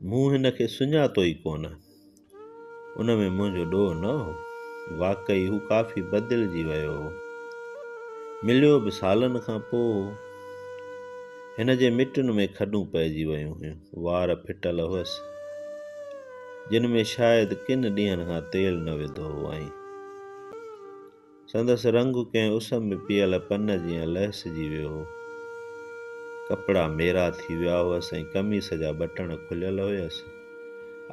मूं हिन खे सुञातो ई कोन। उन में मुंहिंजो ॾोह न हो। वाक़ई हू काफ़ी बदिलजी वियो हो। मिलियो बि सालनि खां पोइ। हिन जे मिटुनि में खॾूं पइजी वियूं हुयूं। वार फिटल हुअसि, जिन में शायदि किन ॾींहंनि खां तेल न विधो हो। ऐं संदसि रंग कंहिं उस में पियल पन जीअं लहसिजी वियो हो। कपिड़ा मेरा थी विया हुअसि ऐं कमीस जा बटण खुलियल हुयसि।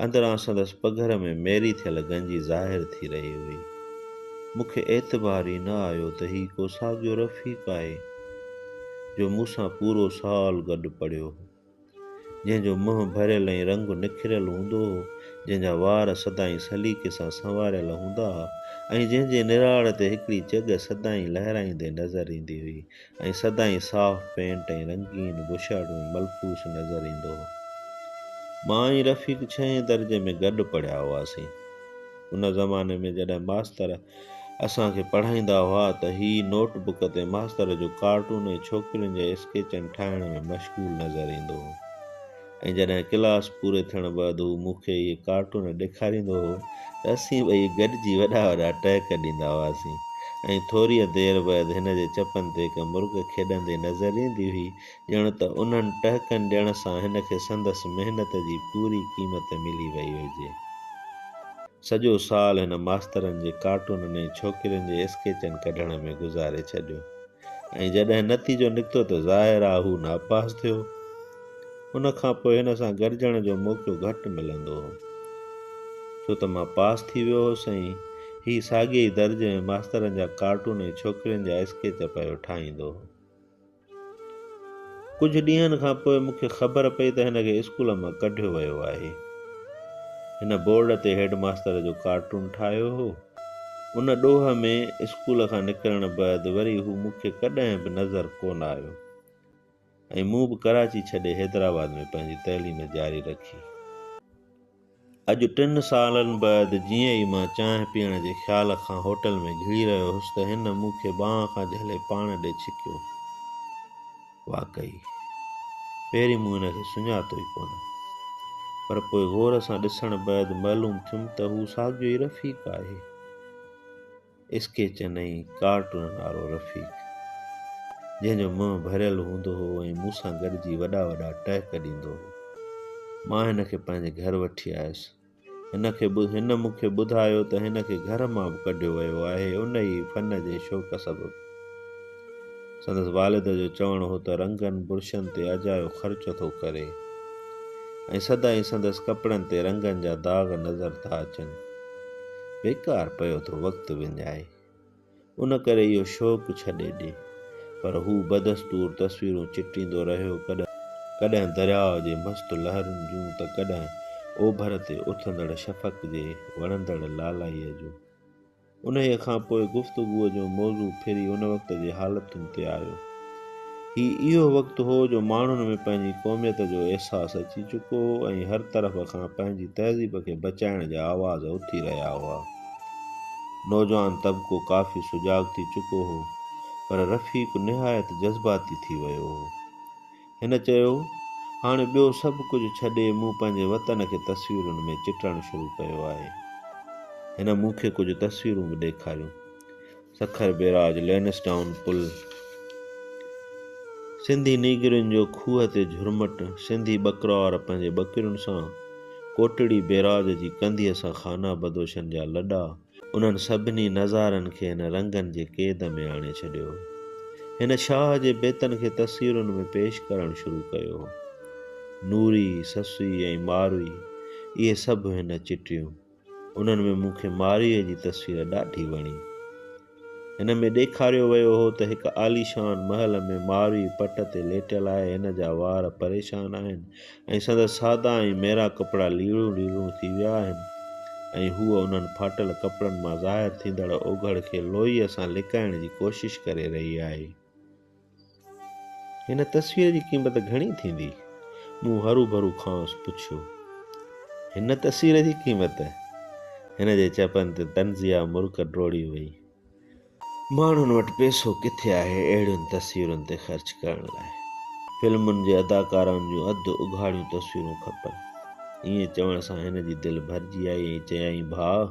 अंदरां संदसि पघर में मेरी थियल गंजी ज़ाहिर थी रही हुई। मूंखे एतबार ई न आयो त ही को साॻियो रफ़ीक़ आहे जो मूंसां पूरो साल गॾु पढ़ियो हो, जंहिंजो मुंहुं भरियल ऐं रंग निखिरियल हूंदो हो, जंहिंजा वार सदाईं सलीके सां संवारियल हूंदा हुआ ऐं जंहिंजे निराड़ ते हिकिड़ी जॻ सदाईं लहराईंदे नज़र ईंदी हुई ऐं सदाईं साफ़ पेंट ऐं रंगीन बुशर्ट में मलफूस नज़र ईंदो हो। मां ऐं रफ़ीक़ 6हें दर्जे में गॾु पढ़िया हुआसीं। उन ज़माने में जॾहिं मास्तर असांखे पढ़ाईंदा हुआ त ही नोटबुक ते मास्तर जो कार्टून ऐं छोकिरियुनि जे स्केचनि ठाहिण में मशगूल नज़र ईंदो हो। ऐं जॾहिं क्लास पूरे थियण बैदि हू मूंखे इहे कार्टून ॾेखारींदो हो त असीं ॿई गॾिजी वॾा वॾा टहक ॾींदा हुआसीं। ऐं थोरीअ देरि बैदि हिन जे चपनि ते हिकु मुर्ग खेॾंदे नज़र ईंदी हुई, ॼण त उन्हनि टहकनि ॾियण सां हिन खे संदसि महिनत जी पूरी क़ीमत मिली वई हुजे। सॼो साल हिन मास्तरनि जे कार्टूननि ऐं छोकिरियुनि जे स्केचनि कढण में गुज़ारे छॾियो ऐं जॾहिं नतीजो निकितो त ज़ाहिर आहे हू नापास थियो। उन खां पोइ हिन सां गॾिजण जो मौक़ो घटि मिलंदो हो, छो त मां पास थी वियो हुउसि ऐं ही साॻिए ई दर्जे में मास्तरनि जा कार्टून ऐं छोकिरियुनि जा स्केच पियो ठाहींदो हो। कुझु ॾींहंनि खां पोइ मूंखे ख़बर पई त हिन खे स्कूल मां कढियो वियो आहे। हिन बोर्ड ते हेड मास्तर जो कार्टून ठाहियो हो। उन ॾोह में स्कूल खां निकिरण बैदि वरी हू मूंखे कॾहिं बि नज़र कोन आयो ऐं मूं बि कराची छॾे हैदराबाद में पंहिंजी तइलीम जारी रखी। अॼु 3 सालनि बैदि जीअं ई मां चांहि पीअण जे ख़्याल खां होटल में घिड़ी रहियो हुउसि त हिन मूंखे बांह खां झले पाण ॾे छिकियो। वाक़ई पहिरीं मूं हिन खे सुञातो ई कोन, पर पोइ गौर सां ॾिसण बैदि मालूम थियुमि त हू साॻियो ई रफ़ीक़ आहे। स्केचनि ऐं कार्टूननि वारो रफ़ीक़, जंहिंजो मुंहुं भरियल हूंदो हो ऐं मूंसां गॾिजी वॾा वॾा टहक ॾींदो हो। मां हिन खे पंहिंजे घर वठी आयुसि। हिन मूंखे ॿुधायो त हिन खे घर मां बि कढियो वियो आहे, उन ई फन जे शौक़ सबबु। संदसि वालिद जो चवणु हो त रंगनि बुरुशनि ते अजायो ख़र्च थो करे ऐं सदाईं संदसि कपिड़नि ते रंगनि जा दाग़ नज़र था अचनि। बेकार पियो थो वक़्तु विञाए, उन करे इहो शौक़ु छॾे ॾे। पर हू बदस्तूर तस्वीरूं चिटींदो रहियो, कॾहिं दरियाव जे मस्तु लहरुनि जूं त कॾहिं ओभर ते उथंदड़ शफ़क़ जे वणंदड़ लालाईअ जूं। उन खां पोइ गुफ़्तगूअ जो मौज़ू फिरी उन वक़्त जे हालतुनि ते आयो। इहो वक़्तु हो जो माण्हुनि में पंहिंजी क़ौमियत जो अहसासु अची चुको हो ऐं हर तरफ़ खां पंहिंजी तहज़ीब खे बचाइण जा आवाज़ उथी रहिया हुआ। नौजवान तबिको काफ़ी सुजाॻ थी चुको हो, पर रफ़ीक़ निहायत जज़्बाती थी वियो हो। हिन चयो, हाणे ॿियो सभु कुझु छॾे मूं पंहिंजे वतन खे तस्वीरुनि में चिटणु शुरू कयो आहे। हिन मूंखे कुझु तस्वीरूं बि ॾेखारियूं। सखर बैराज, लैंसडाउन पुल, सिंधी नीगरियुनि जो खूह ते झुरमट, सिंधी ॿकरवार पंहिंजे ॿकिरियुनि सां, कोटड़ी बैराज जी कंधीअ सां खाना बदोशनि जा लॾा। उन्हनि सभिनी नज़ारनि खे हिन रंगनि जे क़ैद में आणे छॾियो। हिन शाह जे बेतनि खे तस्वीरुनि में पेश करणु शुरू कयो। नूरी, ससुई ऐं मारुई, इहे सभु हिन चिटियूं। उन्हनि में मूंखे मारुईअ जी तस्वीर ॾाढी वणी। हिन में ॾेखारियो वियो हो त हिकु आलीशान महल में मारुई पट ते लेटियल आहे। हिन जा वार परेशान आहिनि ऐं संदसि सादा ऐं मेरा कपिड़ा लीरूं थी विया आहिनि ऐं हूअ उन्हनि फाटल कपिड़नि मां ज़ाहिर थींदड़ ओघड़ खे लोईअ सां लिकाइण जी कोशिशि करे रही आहे। हिन तस्वीर जी क़ीमत घणी थींदी? मूं हरू भरू खांसि पुछियो। हिन तस्वीर जी क़ीमत? हिन जे चपनि ते तंज़िया मुर्क ड्रोड़ी वई। माण्हुनि वटि पैसो किथे आहे अहिड़ियुनि तस्वीरुनि ते ख़र्च करण लाइ? फिल्मुनि जे अदाकारनि जूं अधु उघाड़ियूं तस्वीरूं खपनि। ईअं चवण सां हिन जी दिलि भरिजी आई ऐं चयाईं, भाउ,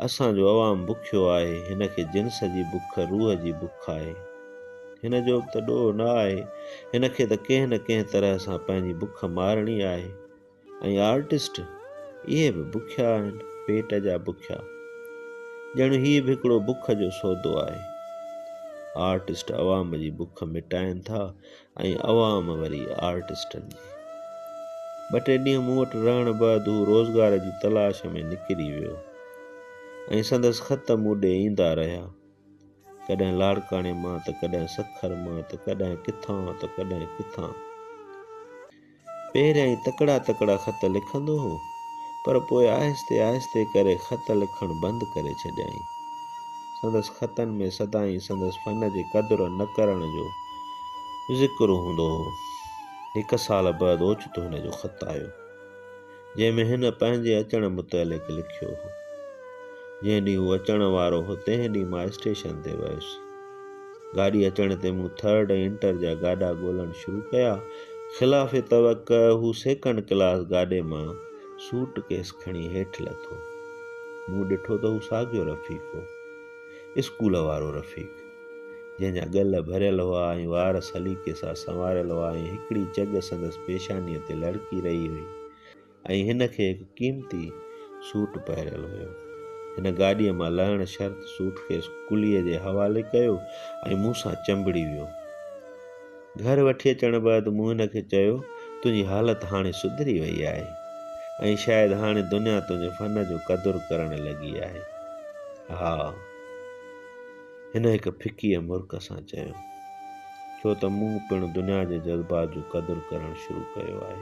असांजो अवाम बुखियो आहे, हिन खे जिन्स जी बुख, रूह जी बुख आहे। हिन जो बि त ॾोह न आहे, हिन खे त कंहिं न कंहिं तरह सां पंहिंजी बुख मारणी आहे। ऐं आर्टिस्ट, इहे बि बुखिया आहिनि, पेट जा बुखिया। ॼण हीउ बि हिकिड़ो बुख जो सौदो आहे। आर्टिस्ट अवाम जी बुख मिटाइनि था ऐं अवाम वरी आर्टिस्टनि जी। 2-3 ॾींहं मूं वटि रहण बैदि हू रोज़गार जी तलाश में निकिरी वियो ऐं संदसि ख़त मूं ॾे ईंदा रहिया, कॾहिं लाड़काणे मां त कॾहिं सखर मां त कॾहिं किथां त कॾहिं किथां। पहिरियां ई तकड़ा तकड़ा ख़त लिखंदो हो, पर पोइ आहिस्ते आहिस्ते करे ख़त लिखणु बंदि करे छॾियईं। संदसि ख़तनि में सदाईं संदसि फ़न जे क़दुरु न करण जो ज़िक्र हूंदो हो। 1 साल बैदि ओचितो हिन जो ख़त आयो, जंहिंमें हिन पंहिंजे अचण मुतअलिक़ लिखियो हो। जंहिं ॾींहुं हू अचण वारो हो तंहिं ॾींहुं मां स्टेशन ते वियुसि। गाॾी अचण ते मूं 3rd ऐं इंटर जा गाॾा ॻोल्हणु शुरू कया। ख़िलाफ़े तवक़्क़ु हू 2nd क्लास गाॾे मां सूटकेस खणी हेठि लथो। मूं ॾिठो त हू साॻियो रफ़ीक हो, स्कूल वारो रफ़ीक, जंहिंजा ॻल भरियल हुआ ऐं वार सलीक़े सां संवारियल हुआ ऐं हिकिड़ी चॻ संदसि पेशानीअ ते लड़की रही हुई ऐं हिन खे हिकु क़ीमती सूट पहिरियल हुयो। हिन गाॾीअ मां लहण शर्त सूटकेस कुलीअ जे हवाले कयो ऐं मूंसां चंबिड़ी वियो। घर वठी अचण बैदि मूं हिन खे चयो, तुंहिंजी हालत हाणे सुधरी वई आहे ऐं शायदि हाणे दुनिया तुंहिंजे फ़न जो क़दुरु करणु लॻी आहे। हा, हिन हिकु फिकीअ मुर्क सां चयो, छो त मूं पिणु दुनिया जे जज़्बात जो क़दुरु करणु शुरू कयो आहे।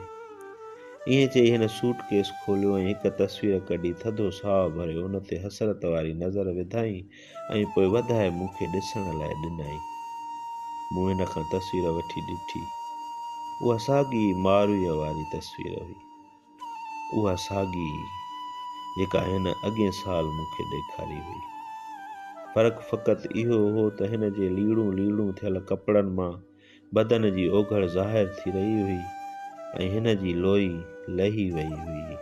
ईअं चई हिन सूटकेस खोलियो ऐं हिकु तस्वीर कढी थधो साहु भरियो, उन ते हसरत वारी नज़र विधाई ऐं पोइ वधाए मूंखे ॾिसण लाइ ॾिनई। मूं हिन खां तस्वीर वठी ॾिठी। उहा साॻी मारूअ वारी तस्वीर हुई, उहा साॻी जेका हिन अॻे साल मूंखे ॾेखारी हुई। फ़र्क़ु फ़क़ति इहो हो त हिन जे लीड़ूं लीड़ूं थियल कपिड़नि मां बदन जी ओघड़ ज़ाहिर थी रही हुई ऐं हिन जी लोई लही वई हुई।